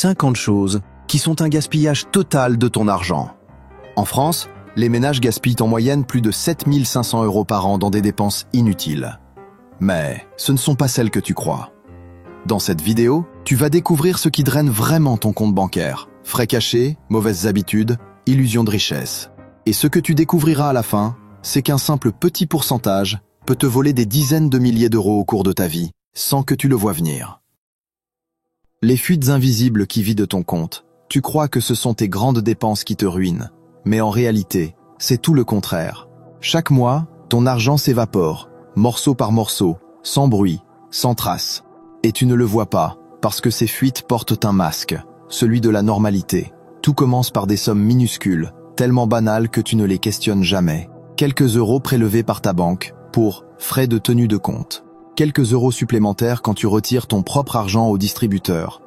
50 choses qui sont un gaspillage total de ton argent. En France, les ménages gaspillent en moyenne plus de 7 500 € par an dans des dépenses inutiles. Mais ce ne sont pas celles que tu crois. Dans cette vidéo, tu vas découvrir ce qui draine vraiment ton compte bancaire. Frais cachés, mauvaises habitudes, illusion de richesse. Et ce que tu découvriras à la fin, c'est qu'un simple petit pourcentage peut te voler des dizaines de milliers d'euros au cours de ta vie, sans que tu le vois venir. Les fuites invisibles qui vident ton compte, tu crois que ce sont tes grandes dépenses qui te ruinent. Mais en réalité, c'est tout le contraire. Chaque mois, ton argent s'évapore, morceau par morceau, sans bruit, sans trace. Et tu ne le vois pas, parce que ces fuites portent un masque, celui de la normalité. Tout commence par des sommes minuscules, tellement banales que tu ne les questionnes jamais. Quelques euros prélevés par ta banque, pour frais de tenue de compte. Quelques euros supplémentaires quand tu retires ton propre argent au distributeur.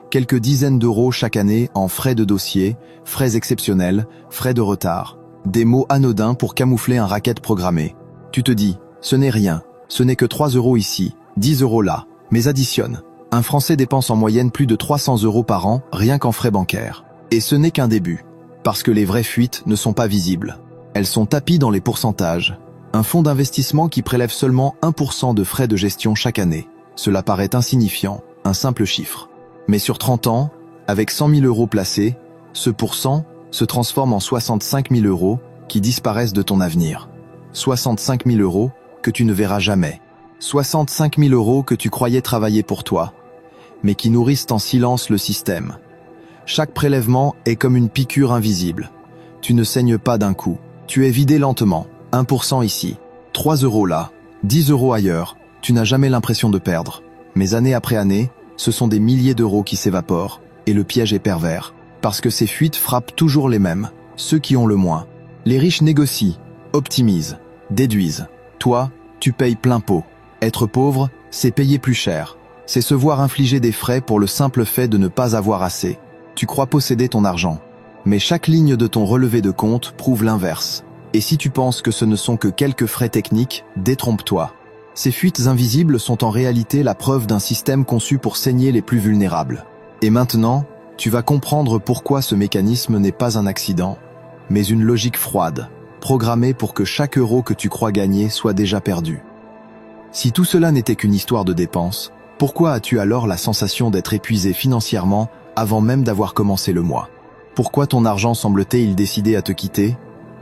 Quelques dizaines d'euros chaque année en frais de dossier, frais exceptionnels, frais de retard. Des mots anodins pour camoufler un racket programmé. Tu te dis, ce n'est rien, ce n'est que 3 euros ici, 10 euros là. Mais additionne. Un Français dépense en moyenne plus de 300 € par an, rien qu'en frais bancaires. Et ce n'est qu'un début. Parce que les vraies fuites ne sont pas visibles. Elles sont tapies dans les pourcentages. Un fonds d'investissement qui prélève seulement 1% de frais de gestion chaque année. Cela paraît insignifiant, un simple chiffre. Mais sur 30 ans, avec 100 000 € placés, ce pourcent se transforme en 65 000 € qui disparaissent de ton avenir. 65 000 € que tu ne verras jamais. 65 000 € que tu croyais travailler pour toi, mais qui nourrissent en silence le système. Chaque prélèvement est comme une piqûre invisible. Tu ne saignes pas d'un coup. Tu es vidé lentement. 1% ici, 3 euros là, 10 euros ailleurs. Tu n'as jamais l'impression de perdre. Mais année après année, ce sont des milliers d'euros qui s'évaporent. Et le piège est pervers. Parce que ces fuites frappent toujours les mêmes, ceux qui ont le moins. Les riches négocient, optimisent, déduisent. Toi, tu payes plein pot. Être pauvre, c'est payer plus cher. C'est se voir infliger des frais pour le simple fait de ne pas avoir assez. Tu crois posséder ton argent. Mais chaque ligne de ton relevé de compte prouve l'inverse. Et si tu penses que ce ne sont que quelques frais techniques, détrompe-toi. Ces fuites invisibles sont en réalité la preuve d'un système conçu pour saigner les plus vulnérables. Et maintenant, tu vas comprendre pourquoi ce mécanisme n'est pas un accident, mais une logique froide, programmée pour que chaque euro que tu crois gagner soit déjà perdu. Si tout cela n'était qu'une histoire de dépenses, pourquoi as-tu alors la sensation d'être épuisé financièrement avant même d'avoir commencé le mois? Pourquoi ton argent semble-t-il décider à te quitter,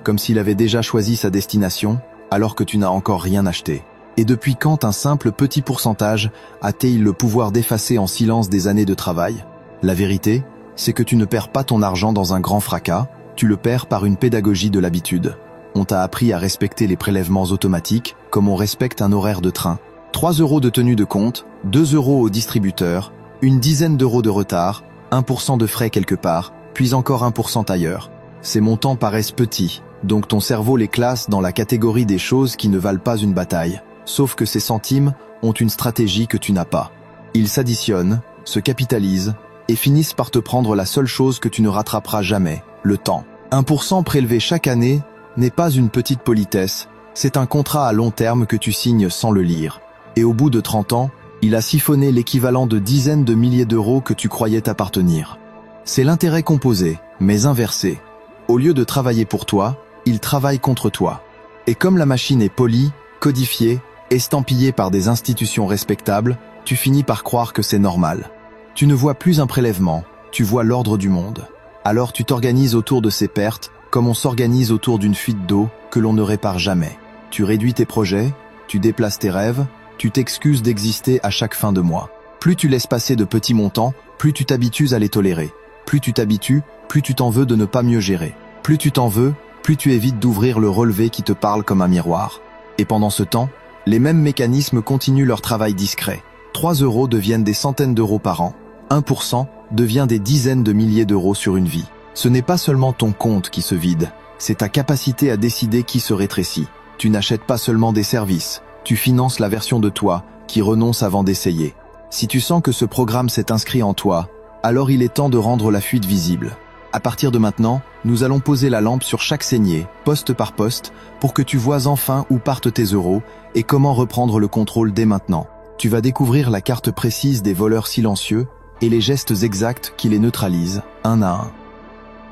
comme s'il avait déjà choisi sa destination, alors que tu n'as encore rien acheté? Et depuis quand un simple petit pourcentage a-t-il le pouvoir d'effacer en silence des années de travail? La vérité, c'est que tu ne perds pas ton argent dans un grand fracas, tu le perds par une pédagogie de l'habitude. On t'a appris à respecter les prélèvements automatiques comme on respecte un horaire de train. 3 euros de tenue de compte, 2 euros au distributeur, une dizaine d'euros de retard, 1% de frais quelque part, puis encore 1% ailleurs. Ces montants paraissent petits, donc ton cerveau les classe dans la catégorie des choses qui ne valent pas une bataille. Sauf que ces centimes ont une stratégie que tu n'as pas. Ils s'additionnent, se capitalisent, et finissent par te prendre la seule chose que tu ne rattraperas jamais, le temps. 1% prélevé chaque année n'est pas une petite politesse, c'est un contrat à long terme que tu signes sans le lire. Et au bout de 30 ans, il a siphonné l'équivalent de dizaines de milliers d'euros que tu croyais t'appartenir. C'est l'intérêt composé, mais inversé. Au lieu de travailler pour toi, il travaille contre toi. Et comme la machine est polie, codifiée, estampillée par des institutions respectables, tu finis par croire que c'est normal. Tu ne vois plus un prélèvement, tu vois l'ordre du monde. Alors tu t'organises autour de ces pertes, comme on s'organise autour d'une fuite d'eau que l'on ne répare jamais. Tu réduis tes projets, tu déplaces tes rêves, tu t'excuses d'exister à chaque fin de mois. Plus tu laisses passer de petits montants, plus tu t'habitues à les tolérer. Plus tu t'habitues, plus tu t'en veux de ne pas mieux gérer. Plus tu t'en veux, plus tu évites d'ouvrir le relevé qui te parle comme un miroir. Et pendant ce temps, les mêmes mécanismes continuent leur travail discret. 3 euros deviennent des centaines d'euros par an. 1% devient des dizaines de milliers d'euros sur une vie. Ce n'est pas seulement ton compte qui se vide, c'est ta capacité à décider qui se rétrécit. Tu n'achètes pas seulement des services, tu finances la version de toi qui renonce avant d'essayer. Si tu sens que ce programme s'est inscrit en toi, alors il est temps de rendre la fuite visible. À partir de maintenant, nous allons poser la lampe sur chaque saignée, poste par poste, pour que tu vois enfin où partent tes euros et comment reprendre le contrôle dès maintenant. Tu vas découvrir la carte précise des voleurs silencieux, et les gestes exacts qui les neutralisent, un à un.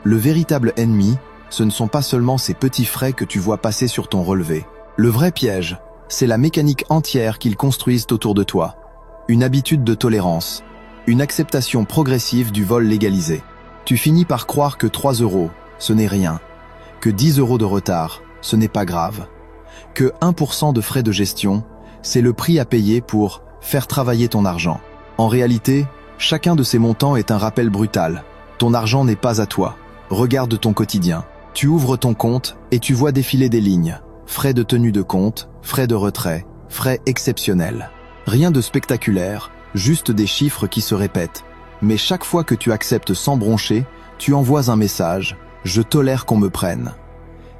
Le véritable ennemi, ce ne sont pas seulement ces petits frais que tu vois passer sur ton relevé. Le vrai piège, c'est la mécanique entière qu'ils construisent autour de toi. Une habitude de tolérance, une acceptation progressive du vol légalisé. Tu finis par croire que 3 €, ce n'est rien, que 10 € de retard, ce n'est pas grave, que 1% de frais de gestion, c'est le prix à payer pour faire travailler ton argent. En réalité, chacun de ces montants est un rappel brutal. Ton argent n'est pas à toi. Regarde ton quotidien. Tu ouvres ton compte et tu vois défiler des lignes. Frais de tenue de compte, frais de retrait, frais exceptionnels. Rien de spectaculaire, juste des chiffres qui se répètent. Mais chaque fois que tu acceptes sans broncher, tu envoies un message « Je tolère qu'on me prenne ».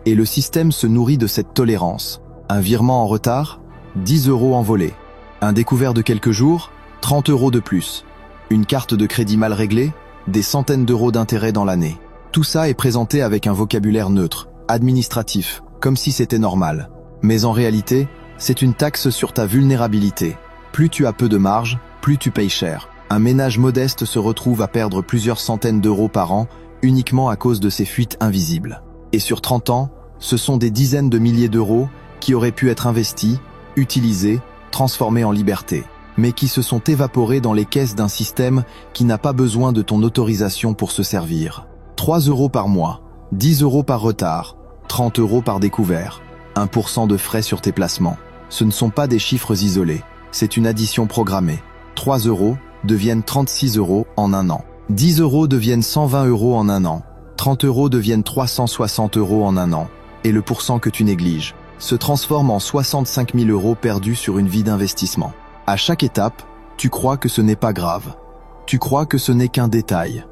Et le système se nourrit de cette tolérance. Un virement en retard, 10 € envolés. Un découvert de quelques jours, 30 € de plus. Une carte de crédit mal réglée, des centaines d'euros d'intérêt dans l'année. Tout ça est présenté avec un vocabulaire neutre, administratif, comme si c'était normal. Mais en réalité, c'est une taxe sur ta vulnérabilité. Plus tu as peu de marge, plus tu payes cher. Un ménage modeste se retrouve à perdre plusieurs centaines d'euros par an uniquement à cause de ces fuites invisibles. Et sur 30 ans, ce sont des dizaines de milliers d'euros qui auraient pu être investis, utilisés, transformés en liberté, mais qui se sont évaporés dans les caisses d'un système qui n'a pas besoin de ton autorisation pour se servir. 3 € par mois, 10 € par retard, 30 € par découvert, 1% de frais sur tes placements. Ce ne sont pas des chiffres isolés, c'est une addition programmée. 3 € deviennent 36 € en un an. 10 € deviennent 120 € en un an. 30 € deviennent 360 € en un an. Et le pourcent que tu négliges se transforme en 65 000 € perdus sur une vie d'investissement. À chaque étape, tu crois que ce n'est pas grave. Tu crois que ce n'est qu'un détail.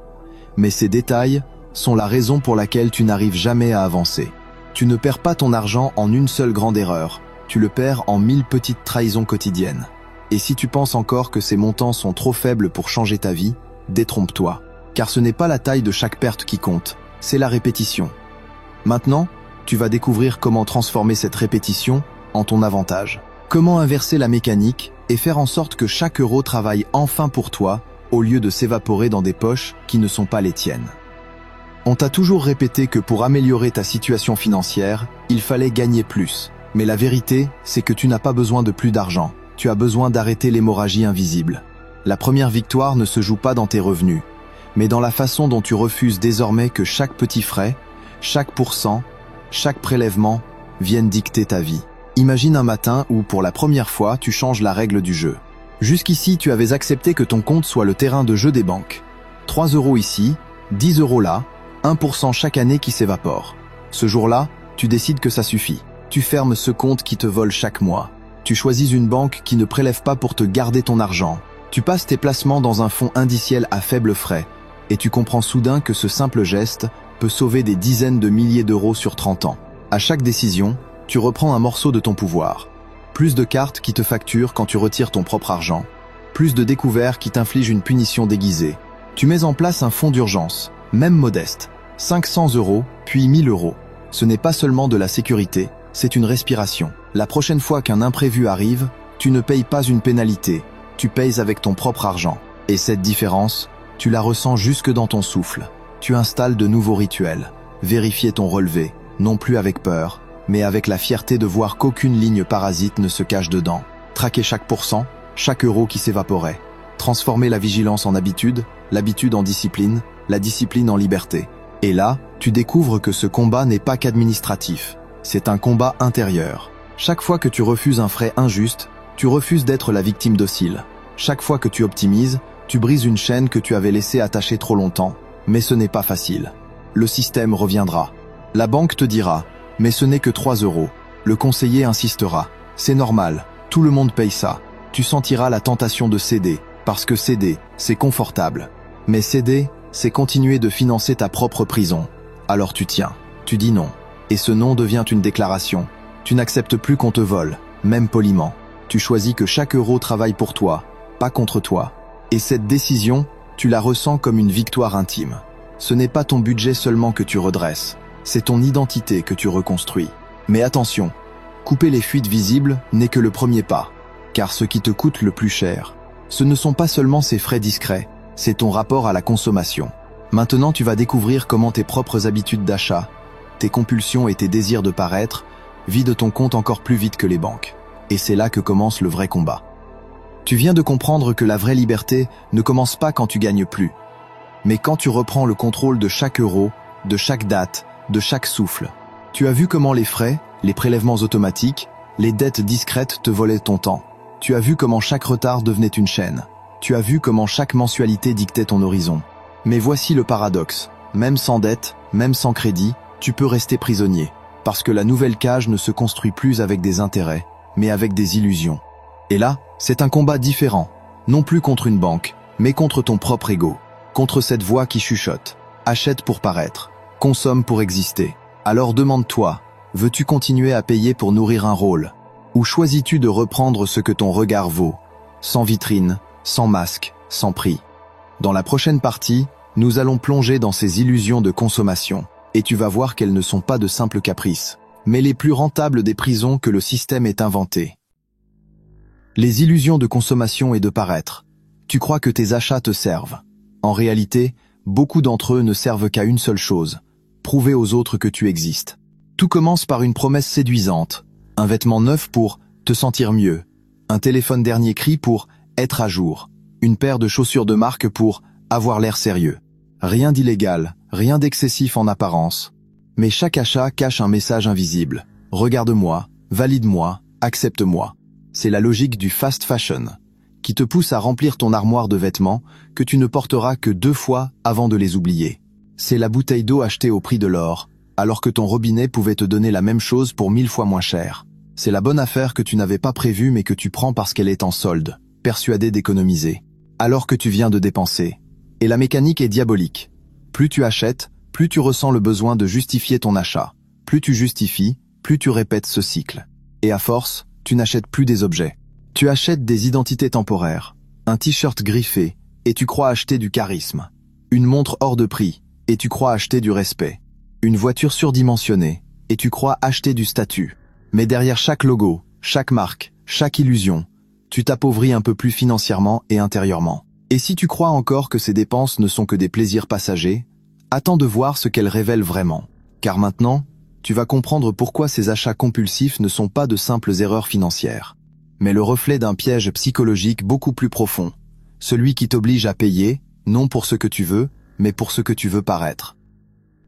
Mais ces détails sont la raison pour laquelle tu n'arrives jamais à avancer. Tu ne perds pas ton argent en une seule grande erreur. Tu le perds en 1000 petites trahisons quotidiennes. Et si tu penses encore que ces montants sont trop faibles pour changer ta vie, détrompe-toi. Car ce n'est pas la taille de chaque perte qui compte, c'est la répétition. Maintenant, tu vas découvrir comment transformer cette répétition en ton avantage. Comment inverser la mécanique et faire en sorte que chaque euro travaille enfin pour toi, au lieu de s'évaporer dans des poches qui ne sont pas les tiennes. On t'a toujours répété que pour améliorer ta situation financière, il fallait gagner plus. Mais la vérité, c'est que tu n'as pas besoin de plus d'argent. Tu as besoin d'arrêter l'hémorragie invisible. La première victoire ne se joue pas dans tes revenus, mais dans la façon dont tu refuses désormais que chaque petit frais, chaque pourcent, chaque prélèvement vienne dicter ta vie. Imagine un matin où, pour la première fois, tu changes la règle du jeu. Jusqu'ici, tu avais accepté que ton compte soit le terrain de jeu des banques. 3 € ici, 10 € là, 1% chaque année qui s'évapore. Ce jour-là, tu décides que ça suffit. Tu fermes ce compte qui te vole chaque mois. Tu choisis une banque qui ne prélève pas pour te garder ton argent. Tu passes tes placements dans un fonds indiciel à faible frais. Et tu comprends soudain que ce simple geste peut sauver des dizaines de milliers d'euros sur 30 ans. À chaque décision, tu reprends un morceau de ton pouvoir. Plus de cartes qui te facturent quand tu retires ton propre argent. Plus de découverts qui t'infligent une punition déguisée. Tu mets en place un fonds d'urgence, même modeste. 500 €, puis 1000 €. Ce n'est pas seulement de la sécurité, c'est une respiration. La prochaine fois qu'un imprévu arrive, tu ne payes pas une pénalité, tu payes avec ton propre argent. Et cette différence, tu la ressens jusque dans ton souffle. Tu installes de nouveaux rituels. Vérifier ton relevé, non plus avec peur, mais avec la fierté de voir qu'aucune ligne parasite ne se cache dedans. Traquer chaque pourcent, chaque euro qui s'évaporait. Transformer la vigilance en habitude, l'habitude en discipline, la discipline en liberté. Et là, tu découvres que ce combat n'est pas qu'administratif. C'est un combat intérieur. Chaque fois que tu refuses un frais injuste, tu refuses d'être la victime docile. Chaque fois que tu optimises, tu brises une chaîne que tu avais laissée attachée trop longtemps. Mais ce n'est pas facile. Le système reviendra. La banque te dira « mais ce n'est que 3 €. Le conseiller insistera « c'est normal, tout le monde paye ça ». Tu sentiras la tentation de céder, parce que céder, c'est confortable. Mais céder, c'est continuer de financer ta propre prison. Alors tu tiens, tu dis non. Et ce non devient une déclaration. Tu n'acceptes plus qu'on te vole, même poliment. Tu choisis que chaque euro travaille pour toi, pas contre toi. Et cette décision, tu la ressens comme une victoire intime. Ce n'est pas ton budget seulement que tu redresses, c'est ton identité que tu reconstruis. Mais attention, couper les fuites visibles n'est que le premier pas. Car ce qui te coûte le plus cher, ce ne sont pas seulement ces frais discrets, c'est ton rapport à la consommation. Maintenant, tu vas découvrir comment tes propres habitudes d'achat, tes compulsions et tes désirs de paraître vident ton compte encore plus vite que les banques. Et c'est là que commence le vrai combat. Tu viens de comprendre que la vraie liberté ne commence pas quand tu gagnes plus, mais quand tu reprends le contrôle de chaque euro, de chaque date, de chaque souffle. Tu as vu comment les frais, les prélèvements automatiques, les dettes discrètes te volaient ton temps. Tu as vu comment chaque retard devenait une chaîne. Tu as vu comment chaque mensualité dictait ton horizon. Mais voici le paradoxe. Même sans dette, même sans crédit, tu peux rester prisonnier. Parce que la nouvelle cage ne se construit plus avec des intérêts, mais avec des illusions. Et là, c'est un combat différent. Non plus contre une banque, mais contre ton propre ego. Contre cette voix qui chuchote. Achète pour paraître. Consomme pour exister. Alors demande-toi, veux-tu continuer à payer pour nourrir un rôle? Ou choisis-tu de reprendre ce que ton regard vaut? Sans vitrine, sans masque, sans prix. Dans la prochaine partie, nous allons plonger dans ces illusions de consommation. Et tu vas voir qu'elles ne sont pas de simples caprices, mais les plus rentables des prisons que le système ait inventées. Les illusions de consommation et de paraître. Tu crois que tes achats te servent. En réalité, beaucoup d'entre eux ne servent qu'à une seule chose, prouver aux autres que tu existes. Tout commence par une promesse séduisante, un vêtement neuf pour te sentir mieux, un téléphone dernier cri pour être à jour, une paire de chaussures de marque pour avoir l'air sérieux. Rien d'illégal, rien d'excessif en apparence. Mais chaque achat cache un message invisible. Regarde-moi, valide-moi, accepte-moi. C'est la logique du fast fashion, qui te pousse à remplir ton armoire de vêtements que tu ne porteras que 2 fois avant de les oublier. C'est la bouteille d'eau achetée au prix de l'or, alors que ton robinet pouvait te donner la même chose pour 1000 fois moins cher. C'est la bonne affaire que tu n'avais pas prévue mais que tu prends parce qu'elle est en solde, persuadé d'économiser, alors que tu viens de dépenser. Et la mécanique est diabolique. Plus tu achètes, plus tu ressens le besoin de justifier ton achat. Plus tu justifies, plus tu répètes ce cycle. Et à force, tu n'achètes plus des objets. Tu achètes des identités temporaires, un t-shirt griffé, et tu crois acheter du charisme. Une montre hors de prix, et tu crois acheter du respect. Une voiture surdimensionnée, et tu crois acheter du statut. Mais derrière chaque logo, chaque marque, chaque illusion, tu t'appauvris un peu plus financièrement et intérieurement. Et si tu crois encore que ces dépenses ne sont que des plaisirs passagers, attends de voir ce qu'elles révèlent vraiment. Car maintenant, tu vas comprendre pourquoi ces achats compulsifs ne sont pas de simples erreurs financières, mais le reflet d'un piège psychologique beaucoup plus profond, celui qui t'oblige à payer, non pour ce que tu veux, mais pour ce que tu veux paraître.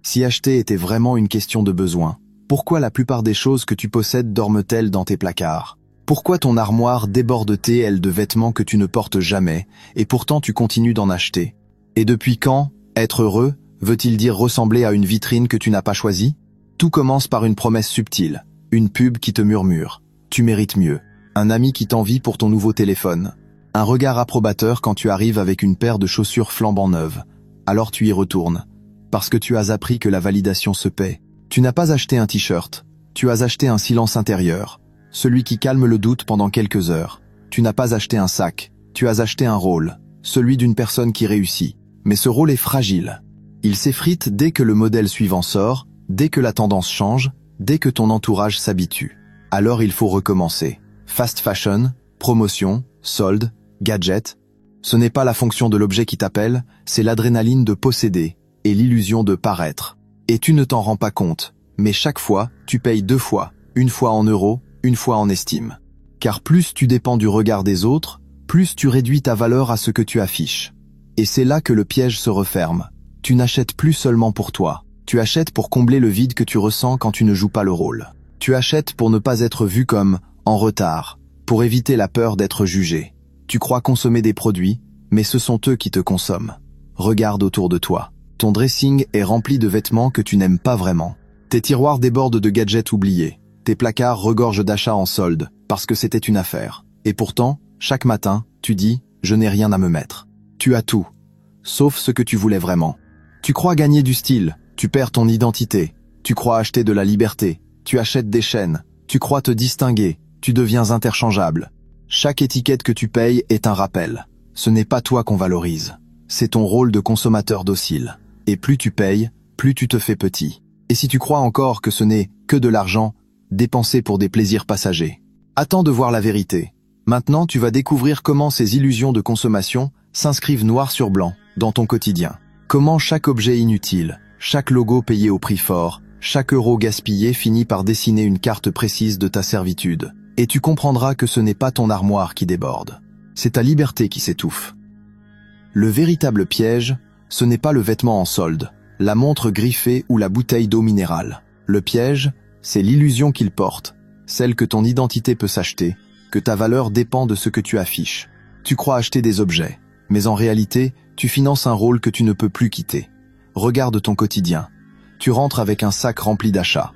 Si acheter était vraiment une question de besoin, pourquoi la plupart des choses que tu possèdes dorment-elles dans tes placards? Pourquoi ton armoire déborde-t-elle de vêtements que tu ne portes jamais, et pourtant tu continues d'en acheter? Et depuis quand, être heureux, veut-il dire ressembler à une vitrine que tu n'as pas choisie? Tout commence par une promesse subtile, une pub qui te murmure. Tu mérites mieux. Un ami qui t'envie pour ton nouveau téléphone. Un regard approbateur quand tu arrives avec une paire de chaussures flambant neuves. Alors tu y retournes. Parce que tu as appris que la validation se paie. Tu n'as pas acheté un t-shirt. Tu as acheté un silence intérieur. Celui qui calme le doute pendant quelques heures. Tu n'as pas acheté un sac. Tu as acheté un rôle. Celui d'une personne qui réussit. Mais ce rôle est fragile. Il s'effrite dès que le modèle suivant sort, dès que la tendance change, dès que ton entourage s'habitue. Alors il faut recommencer. Fast fashion, promotion, solde, gadget. Ce n'est pas la fonction de l'objet qui t'appelle, c'est l'adrénaline de posséder et l'illusion de paraître. Et tu ne t'en rends pas compte, mais chaque fois, tu payes 2 fois, une fois en euros, une fois en estime. Car plus tu dépends du regard des autres, plus tu réduis ta valeur à ce que tu affiches. Et c'est là que le piège se referme. Tu n'achètes plus seulement pour toi. Tu achètes pour combler le vide que tu ressens quand tu ne joues pas le rôle. Tu achètes pour ne pas être vu comme en retard, pour éviter la peur d'être jugé. Tu crois consommer des produits, mais ce sont eux qui te consomment. Regarde autour de toi. Ton dressing est rempli de vêtements que tu n'aimes pas vraiment. Tes tiroirs débordent de gadgets oubliés. Tes placards regorgent d'achats en solde, parce que c'était une affaire. Et pourtant, chaque matin, tu dis « je n'ai rien à me mettre ». Tu as tout, sauf ce que tu voulais vraiment. Tu crois gagner du style, tu perds ton identité. Tu crois acheter de la liberté, tu achètes des chaînes. Tu crois te distinguer, tu deviens interchangeable. Chaque étiquette que tu payes est un rappel. Ce n'est pas toi qu'on valorise. C'est ton rôle de consommateur docile. Et plus tu payes, plus tu te fais petit. Et si tu crois encore que ce n'est que de l'argent, dépensé pour des plaisirs passagers. Attends de voir la vérité. Maintenant, tu vas découvrir comment ces illusions de consommation s'inscrivent noir sur blanc dans ton quotidien. Comment chaque objet inutile, chaque logo payé au prix fort, chaque euro gaspillé finit par dessiner une carte précise de ta servitude. Et tu comprendras que ce n'est pas ton armoire qui déborde. C'est ta liberté qui s'étouffe. Le véritable piège, ce n'est pas le vêtement en solde, la montre griffée ou la bouteille d'eau minérale. Le piège, c'est l'illusion qu'il porte, celle que ton identité peut s'acheter, que ta valeur dépend de ce que tu affiches. Tu crois acheter des objets, mais en réalité, tu finances un rôle que tu ne peux plus quitter. Regarde ton quotidien. Tu rentres avec un sac rempli d'achats.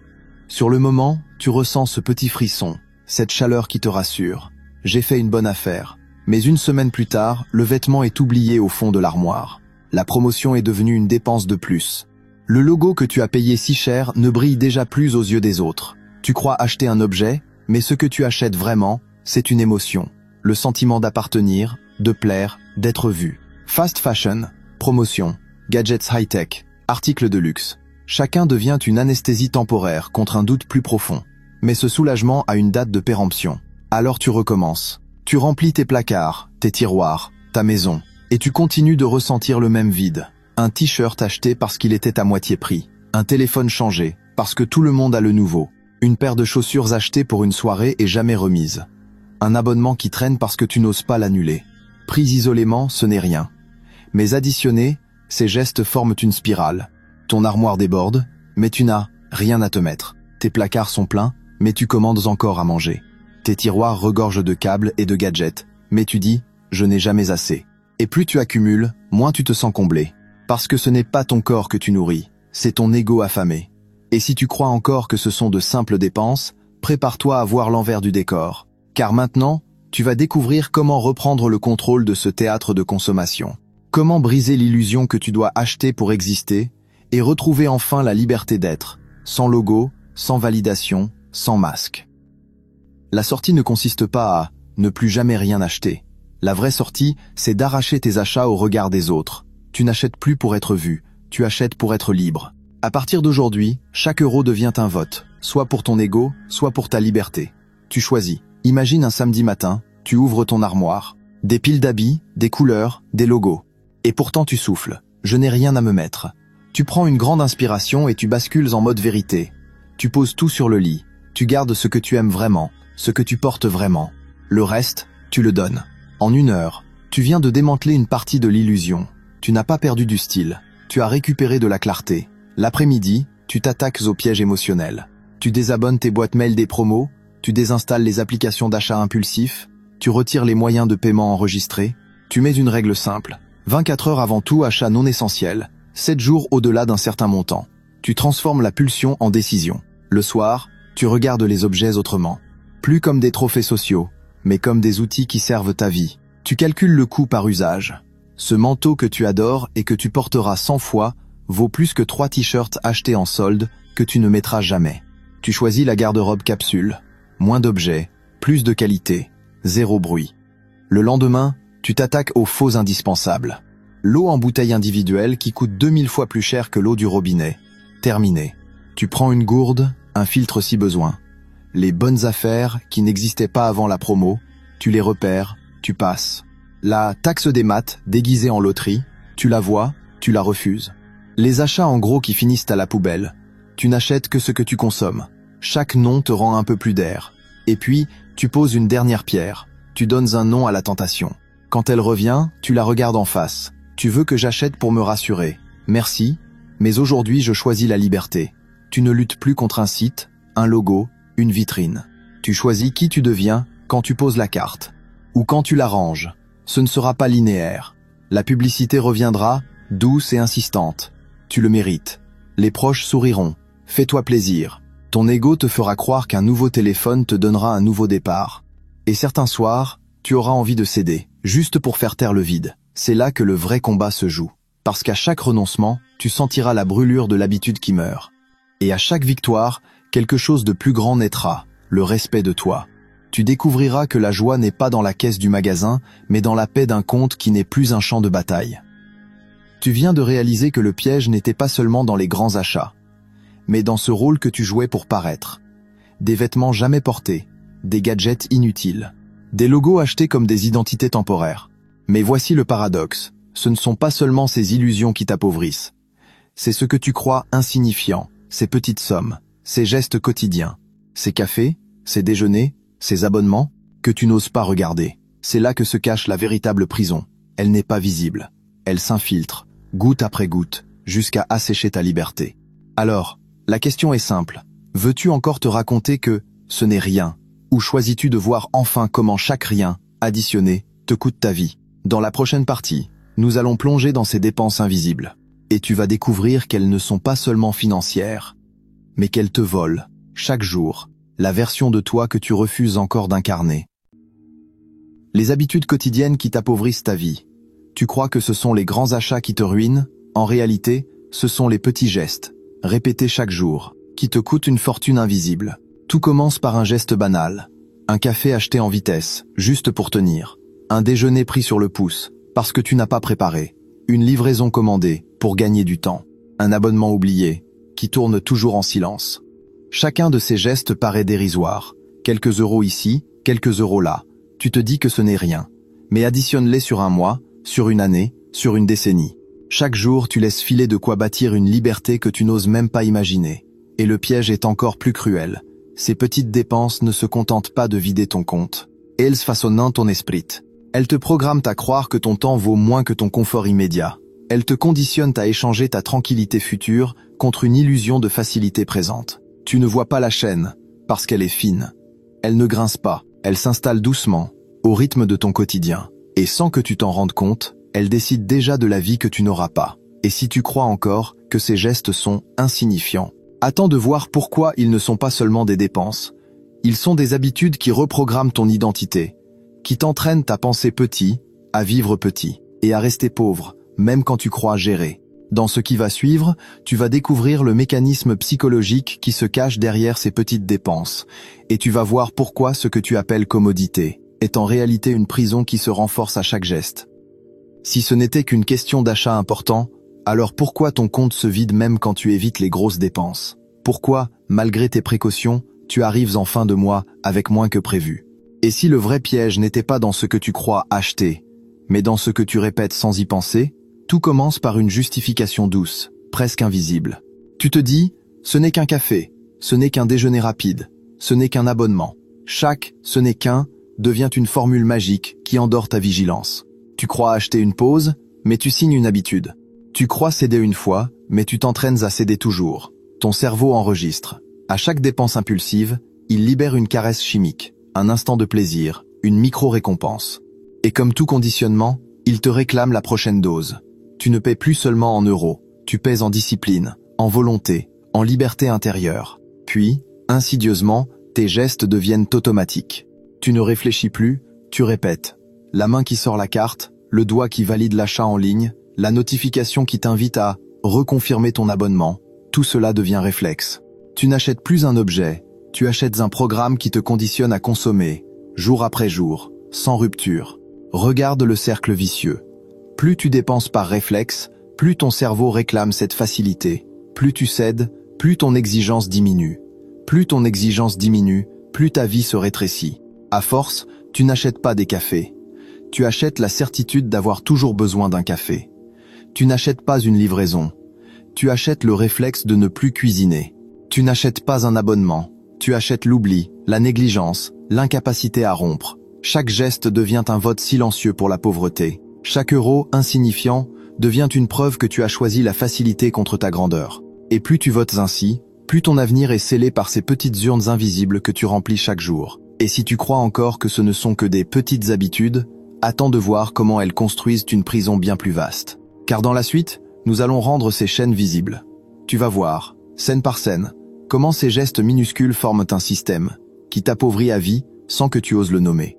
Sur le moment, tu ressens ce petit frisson, cette chaleur qui te rassure. J'ai fait une bonne affaire. Mais une semaine plus tard, le vêtement est oublié au fond de l'armoire. La promotion est devenue une dépense de plus. Le logo que tu as payé si cher ne brille déjà plus aux yeux des autres. Tu crois acheter un objet, mais ce que tu achètes vraiment, c'est une émotion. Le sentiment d'appartenir, de plaire, d'être vu. Fast fashion, promotion, gadgets high-tech, articles de luxe. Chacun devient une anesthésie temporaire contre un doute plus profond. Mais ce soulagement a une date de péremption. Alors tu recommences. Tu remplis tes placards, tes tiroirs, ta maison, et tu continues de ressentir le même vide. Un t-shirt acheté parce qu'il était à moitié prix. Un téléphone changé, parce que tout le monde a le nouveau. Une paire de chaussures achetées pour une soirée et jamais remise. Un abonnement qui traîne parce que tu n'oses pas l'annuler. Pris isolément, ce n'est rien. Mais additionnés, ces gestes forment une spirale. Ton armoire déborde, mais tu n'as rien à te mettre. Tes placards sont pleins, mais tu commandes encore à manger. Tes tiroirs regorgent de câbles et de gadgets, mais tu dis « je n'ai jamais assez ». Et plus tu accumules, moins tu te sens comblé. Parce que ce n'est pas ton corps que tu nourris, c'est ton ego affamé. Et si tu crois encore que ce sont de simples dépenses, prépare-toi à voir l'envers du décor. Car maintenant, tu vas découvrir comment reprendre le contrôle de ce théâtre de consommation. Comment briser l'illusion que tu dois acheter pour exister et retrouver enfin la liberté d'être, sans logo, sans validation, sans masque. La sortie ne consiste pas à ne plus jamais rien acheter. La vraie sortie, c'est d'arracher tes achats au regard des autres. Tu n'achètes plus pour être vu, tu achètes pour être libre. À partir d'aujourd'hui, chaque euro devient un vote, soit pour ton ego, soit pour ta liberté. Tu choisis. Imagine un samedi matin, tu ouvres ton armoire, des piles d'habits, des couleurs, des logos. Et pourtant tu souffles. Je n'ai rien à me mettre. Tu prends une grande inspiration et tu bascules en mode vérité. Tu poses tout sur le lit. Tu gardes ce que tu aimes vraiment, ce que tu portes vraiment. Le reste, tu le donnes. En 1 heure, tu viens de démanteler une partie de l'illusion. Tu n'as pas perdu du style. Tu as récupéré de la clarté. L'après-midi, tu t'attaques au piège émotionnel. Tu désabonnes tes boîtes mail des promos, tu désinstalles les applications d'achat impulsif, tu retires les moyens de paiement enregistrés, tu mets une règle simple. 24 heures avant tout achat non essentiel, 7 jours au-delà d'un certain montant. Tu transformes la pulsion en décision. Le soir, tu regardes les objets autrement. Plus comme des trophées sociaux, mais comme des outils qui servent ta vie. Tu calcules le coût par usage. Ce manteau que tu adores et que tu porteras 100 fois vaut plus que 3 t-shirts achetés en solde que tu ne mettras jamais. Tu choisis la garde-robe capsule. Moins d'objets, plus de qualité, 0 bruit. Le lendemain, tu t'attaques aux faux indispensables. L'eau en bouteille individuelle qui coûte 2000 fois plus cher que l'eau du robinet. Terminé. Tu prends une gourde, un filtre si besoin. Les bonnes affaires qui n'existaient pas avant la promo, tu les repères, tu passes. La taxe des maths, déguisée en loterie, tu la vois, tu la refuses. Les achats en gros qui finissent à la poubelle, tu n'achètes que ce que tu consommes. Chaque nom te rend un peu plus d'air. Et puis, tu poses une dernière pierre, tu donnes un nom à la tentation. Quand elle revient, tu la regardes en face. Tu veux que j'achète pour me rassurer. Merci, mais aujourd'hui je choisis la liberté. Tu ne luttes plus contre un site, un logo, une vitrine. Tu choisis qui tu deviens quand tu poses la carte. Ou quand tu la ranges. Ce ne sera pas linéaire. La publicité reviendra, douce et insistante. Tu le mérites. Les proches souriront. Fais-toi plaisir. Ton ego te fera croire qu'un nouveau téléphone te donnera un nouveau départ. Et certains soirs, tu auras envie de céder, juste pour faire taire le vide. C'est là que le vrai combat se joue. Parce qu'à chaque renoncement, tu sentiras la brûlure de l'habitude qui meurt. Et à chaque victoire, quelque chose de plus grand naîtra, le respect de toi. Tu découvriras que la joie n'est pas dans la caisse du magasin, mais dans la paix d'un compte qui n'est plus un champ de bataille. Tu viens de réaliser que le piège n'était pas seulement dans les grands achats, mais dans ce rôle que tu jouais pour paraître. Des vêtements jamais portés, des gadgets inutiles, des logos achetés comme des identités temporaires. Mais voici le paradoxe. Ce ne sont pas seulement ces illusions qui t'appauvrissent. C'est ce que tu crois insignifiant, ces petites sommes, ces gestes quotidiens, ces cafés, ces déjeuners, ces abonnements, que tu n'oses pas regarder. C'est là que se cache la véritable prison. Elle n'est pas visible. Elle s'infiltre, goutte après goutte, jusqu'à assécher ta liberté. Alors, la question est simple. Veux-tu encore te raconter que ce n'est rien? Ou choisis-tu de voir enfin comment chaque rien, additionné, te coûte ta vie? Dans la prochaine partie, nous allons plonger dans ces dépenses invisibles. Et tu vas découvrir qu'elles ne sont pas seulement financières, mais qu'elles te volent, chaque jour, la version de toi que tu refuses encore d'incarner. Les habitudes quotidiennes qui t'appauvrissent ta vie. Tu crois que ce sont les grands achats qui te ruinent? En réalité, ce sont les petits gestes, répétés chaque jour, qui te coûtent une fortune invisible. Tout commence par un geste banal. Un café acheté en vitesse, juste pour tenir. Un déjeuner pris sur le pouce, parce que tu n'as pas préparé. Une livraison commandée, pour gagner du temps. Un abonnement oublié, qui tourne toujours en silence. Chacun de ces gestes paraît dérisoire. Quelques euros ici, quelques euros là. Tu te dis que ce n'est rien. Mais additionne-les sur un mois, sur une année, sur une décennie. Chaque jour, tu laisses filer de quoi bâtir une liberté que tu n'oses même pas imaginer. Et le piège est encore plus cruel. Ces petites dépenses ne se contentent pas de vider ton compte. Elles façonnent ton esprit. Elles te programment à croire que ton temps vaut moins que ton confort immédiat. Elles te conditionnent à échanger ta tranquillité future contre une illusion de facilité présente. Tu ne vois pas la chaîne, parce qu'elle est fine. Elle ne grince pas, elle s'installe doucement, au rythme de ton quotidien. Et sans que tu t'en rendes compte, elle décide déjà de la vie que tu n'auras pas. Et si tu crois encore que ces gestes sont insignifiants, attends de voir pourquoi ils ne sont pas seulement des dépenses. Ils sont des habitudes qui reprogramment ton identité, qui t'entraînent à penser petit, à vivre petit, et à rester pauvre, même quand tu crois gérer. Dans ce qui va suivre, tu vas découvrir le mécanisme psychologique qui se cache derrière ces petites dépenses, et tu vas voir pourquoi ce que tu appelles commodité est en réalité une prison qui se renforce à chaque geste. Si ce n'était qu'une question d'achat important, alors pourquoi ton compte se vide même quand tu évites les grosses dépenses? Pourquoi, malgré tes précautions, tu arrives en fin de mois avec moins que prévu? Et si le vrai piège n'était pas dans ce que tu crois acheter, mais dans ce que tu répètes sans y penser, tout commence par une justification douce, presque invisible. Tu te dis, ce n'est qu'un café, ce n'est qu'un déjeuner rapide, ce n'est qu'un abonnement. Chaque « ce n'est qu'un » devient une formule magique qui endort ta vigilance. Tu crois acheter une pause, mais tu signes une habitude. Tu crois céder une fois, mais tu t'entraînes à céder toujours. Ton cerveau enregistre. À chaque dépense impulsive, il libère une caresse chimique, un instant de plaisir, une micro-récompense. Et comme tout conditionnement, il te réclame la prochaine dose. Tu ne paies plus seulement en euros, tu pèses en discipline, en volonté, en liberté intérieure. Puis, insidieusement, tes gestes deviennent automatiques. Tu ne réfléchis plus, tu répètes. La main qui sort la carte, le doigt qui valide l'achat en ligne, la notification qui t'invite à reconfirmer ton abonnement, tout cela devient réflexe. Tu n'achètes plus un objet, tu achètes un programme qui te conditionne à consommer, jour après jour, sans rupture. Regarde le cercle vicieux. Plus tu dépenses par réflexe, plus ton cerveau réclame cette facilité. Plus tu cèdes, plus ton exigence diminue. Plus ton exigence diminue, plus ta vie se rétrécit. À force, tu n'achètes pas des cafés. Tu achètes la certitude d'avoir toujours besoin d'un café. Tu n'achètes pas une livraison. Tu achètes le réflexe de ne plus cuisiner. Tu n'achètes pas un abonnement. Tu achètes l'oubli, la négligence, l'incapacité à rompre. Chaque geste devient un vote silencieux pour la pauvreté. Chaque euro insignifiant devient une preuve que tu as choisi la facilité contre ta grandeur. Et plus tu votes ainsi, plus ton avenir est scellé par ces petites urnes invisibles que tu remplis chaque jour. Et si tu crois encore que ce ne sont que des petites habitudes, attends de voir comment elles construisent une prison bien plus vaste. Car dans la suite, nous allons rendre ces chaînes visibles. Tu vas voir, scène par scène, comment ces gestes minuscules forment un système qui t'appauvrit à vie sans que tu oses le nommer.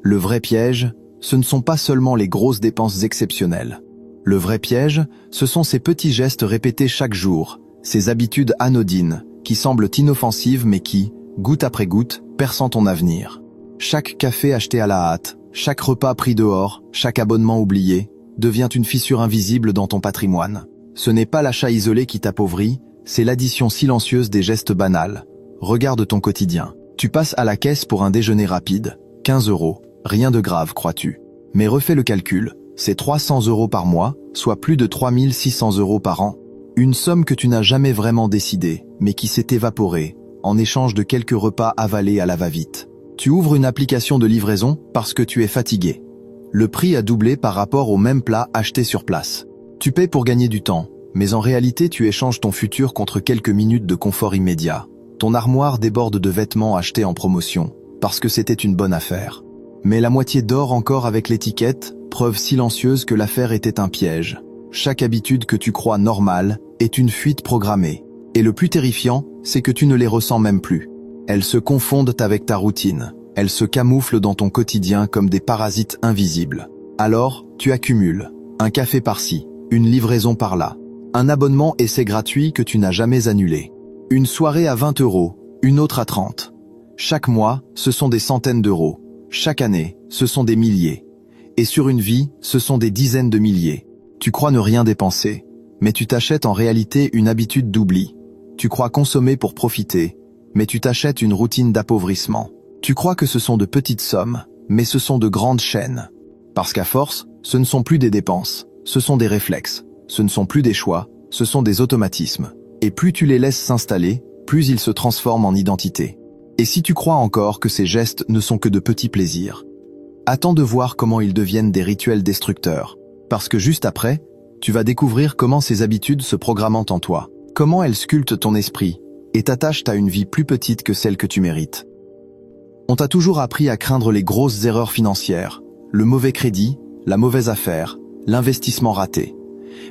Le vrai piège, ce ne sont pas seulement les grosses dépenses exceptionnelles. Le vrai piège, ce sont ces petits gestes répétés chaque jour, ces habitudes anodines, qui semblent inoffensives mais qui, goutte après goutte, perçant ton avenir. Chaque café acheté à la hâte, chaque repas pris dehors, chaque abonnement oublié, devient une fissure invisible dans ton patrimoine. Ce n'est pas l'achat isolé qui t'appauvrit, c'est l'addition silencieuse des gestes banals. Regarde ton quotidien. Tu passes à la caisse pour un déjeuner rapide, 15 euros, rien de grave, crois-tu. Mais refais le calcul, c'est 300 € par mois, soit plus de 3600 € par an. Une somme que tu n'as jamais vraiment décidée, mais qui s'est évaporée, en échange de quelques repas avalés à la va-vite. Tu ouvres une application de livraison parce que tu es fatigué. Le prix a doublé par rapport au même plat acheté sur place. Tu paies pour gagner du temps, mais en réalité tu échanges ton futur contre quelques minutes de confort immédiat. Ton armoire déborde de vêtements achetés en promotion, parce que c'était une bonne affaire. Mais la moitié dort encore avec l'étiquette, preuve silencieuse que l'affaire était un piège. Chaque habitude que tu crois normale est une fuite programmée. Et le plus terrifiant, c'est que tu ne les ressens même plus. Elles se confondent avec ta routine. Elles se camouflent dans ton quotidien comme des parasites invisibles. Alors, tu accumules. Un café par-ci, une livraison par-là. Un abonnement essai gratuit que tu n'as jamais annulé. Une soirée à 20 €, une autre à 30. Chaque mois, ce sont des centaines d'euros. Chaque année, ce sont des milliers. Et sur une vie, ce sont des dizaines de milliers. Tu crois ne rien dépenser, mais tu t'achètes en réalité une habitude d'oubli. Tu crois consommer pour profiter, mais tu t'achètes une routine d'appauvrissement. Tu crois que ce sont de petites sommes, mais ce sont de grandes chaînes. Parce qu'à force, ce ne sont plus des dépenses, ce sont des réflexes. Ce ne sont plus des choix, ce sont des automatismes. Et plus tu les laisses s'installer, plus ils se transforment en identité. Et si tu crois encore que ces gestes ne sont que de petits plaisirs, attends de voir comment ils deviennent des rituels destructeurs. Parce que juste après, tu vas découvrir comment ces habitudes se programment en toi, comment elles sculptent ton esprit et t'attachent à une vie plus petite que celle que tu mérites. On t'a toujours appris à craindre les grosses erreurs financières, le mauvais crédit, la mauvaise affaire, l'investissement raté.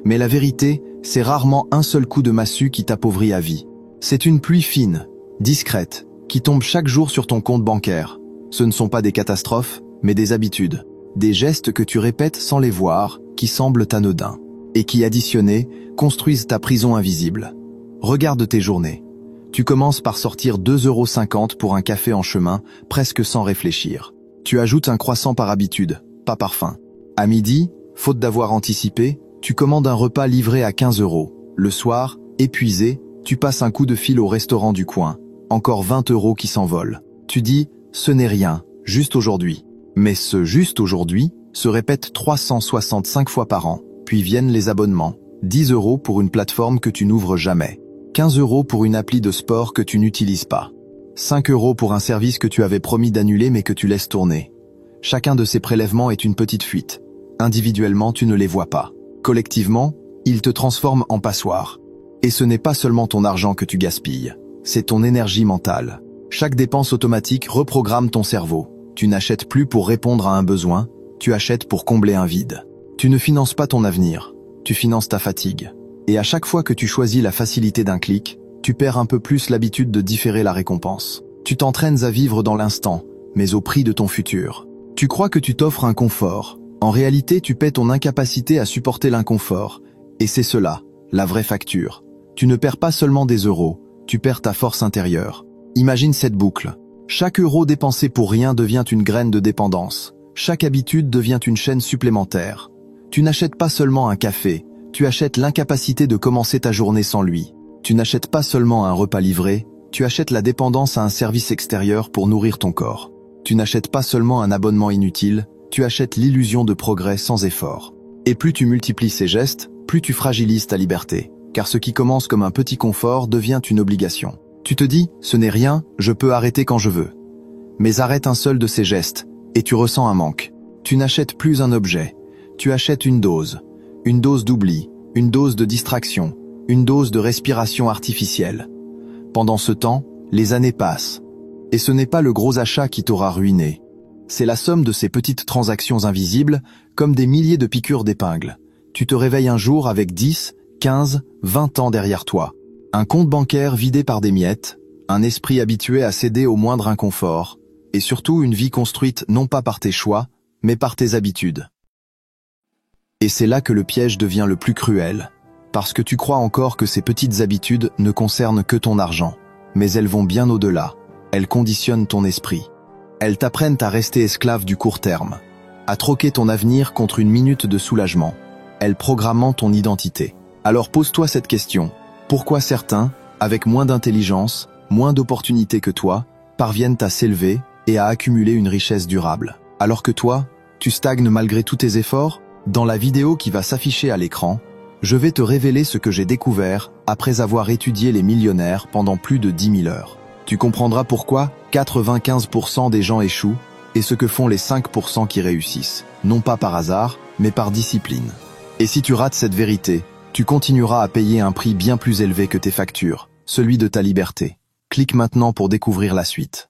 Mais la vérité, c'est rarement un seul coup de massue qui t'appauvrit à vie. C'est une pluie fine, discrète, qui tombe chaque jour sur ton compte bancaire. Ce ne sont pas des catastrophes, mais des habitudes. Des gestes que tu répètes sans les voir, qui semblent anodins, et qui, additionnés, construisent ta prison invisible. Regarde tes journées. Tu commences par sortir 2,50 € pour un café en chemin, presque sans réfléchir. Tu ajoutes un croissant par habitude, pas par faim. À midi, faute d'avoir anticipé, tu commandes un repas livré à 15 €. Le soir, épuisé, tu passes un coup de fil au restaurant du coin. Encore 20 € qui s'envolent. Tu dis, ce n'est rien, juste aujourd'hui. Mais ce juste aujourd'hui se répète 365 fois par an. Puis viennent les abonnements. 10 € pour une plateforme que tu n'ouvres jamais. 15 € pour une appli de sport que tu n'utilises pas. 5 € pour un service que tu avais promis d'annuler mais que tu laisses tourner. Chacun de ces prélèvements est une petite fuite. Individuellement, tu ne les vois pas. Collectivement, ils te transforment en passoire. Et ce n'est pas seulement ton argent que tu gaspilles, c'est ton énergie mentale. Chaque dépense automatique reprogramme ton cerveau. Tu n'achètes plus pour répondre à un besoin, tu achètes pour combler un vide. Tu ne finances pas ton avenir, tu finances ta fatigue. Et à chaque fois que tu choisis la facilité d'un clic, tu perds un peu plus l'habitude de différer la récompense. Tu t'entraînes à vivre dans l'instant, mais au prix de ton futur. Tu crois que tu t'offres un confort. En réalité, tu paies ton incapacité à supporter l'inconfort. Et c'est cela, la vraie facture. Tu ne perds pas seulement des euros, tu perds ta force intérieure. Imagine cette boucle. Chaque euro dépensé pour rien devient une graine de dépendance. Chaque habitude devient une chaîne supplémentaire. Tu n'achètes pas seulement un café, tu achètes l'incapacité de commencer ta journée sans lui. Tu n'achètes pas seulement un repas livré, tu achètes la dépendance à un service extérieur pour nourrir ton corps. Tu n'achètes pas seulement un abonnement inutile, tu achètes l'illusion de progrès sans effort. Et plus tu multiplies ces gestes, plus tu fragilises ta liberté. Car ce qui commence comme un petit confort devient une obligation. Tu te dis, ce n'est rien, je peux arrêter quand je veux. Mais arrête un seul de ces gestes, et tu ressens un manque. Tu n'achètes plus un objet, tu achètes une dose d'oubli, une dose de distraction, une dose de respiration artificielle. Pendant ce temps, les années passent. Et ce n'est pas le gros achat qui t'aura ruiné. C'est la somme de ces petites transactions invisibles, comme des milliers de piqûres d'épingle. Tu te réveilles un jour avec 10, 15, 20 ans derrière toi. Un compte bancaire vidé par des miettes, un esprit habitué à céder au moindre inconfort, et surtout une vie construite non pas par tes choix, mais par tes habitudes. Et c'est là que le piège devient le plus cruel, parce que tu crois encore que ces petites habitudes ne concernent que ton argent, mais elles vont bien au-delà, elles conditionnent ton esprit. Elles t'apprennent à rester esclave du court terme, à troquer ton avenir contre une minute de soulagement, elles programment ton identité. Alors pose-toi cette question, pourquoi certains, avec moins d'intelligence, moins d'opportunités que toi, parviennent à s'élever et à accumuler une richesse durable, alors que toi, Tu stagnes malgré tous tes efforts? Dans la vidéo qui va s'afficher à l'écran, je vais te révéler ce que j'ai découvert après avoir étudié les millionnaires pendant plus de 10 000 heures. Tu comprendras pourquoi 95% des gens échouent et ce que font les 5% qui réussissent, non pas par hasard, mais par discipline. Et si tu rates cette vérité, tu continueras à payer un prix bien plus élevé que tes factures, celui de ta liberté. Clique maintenant pour découvrir la suite.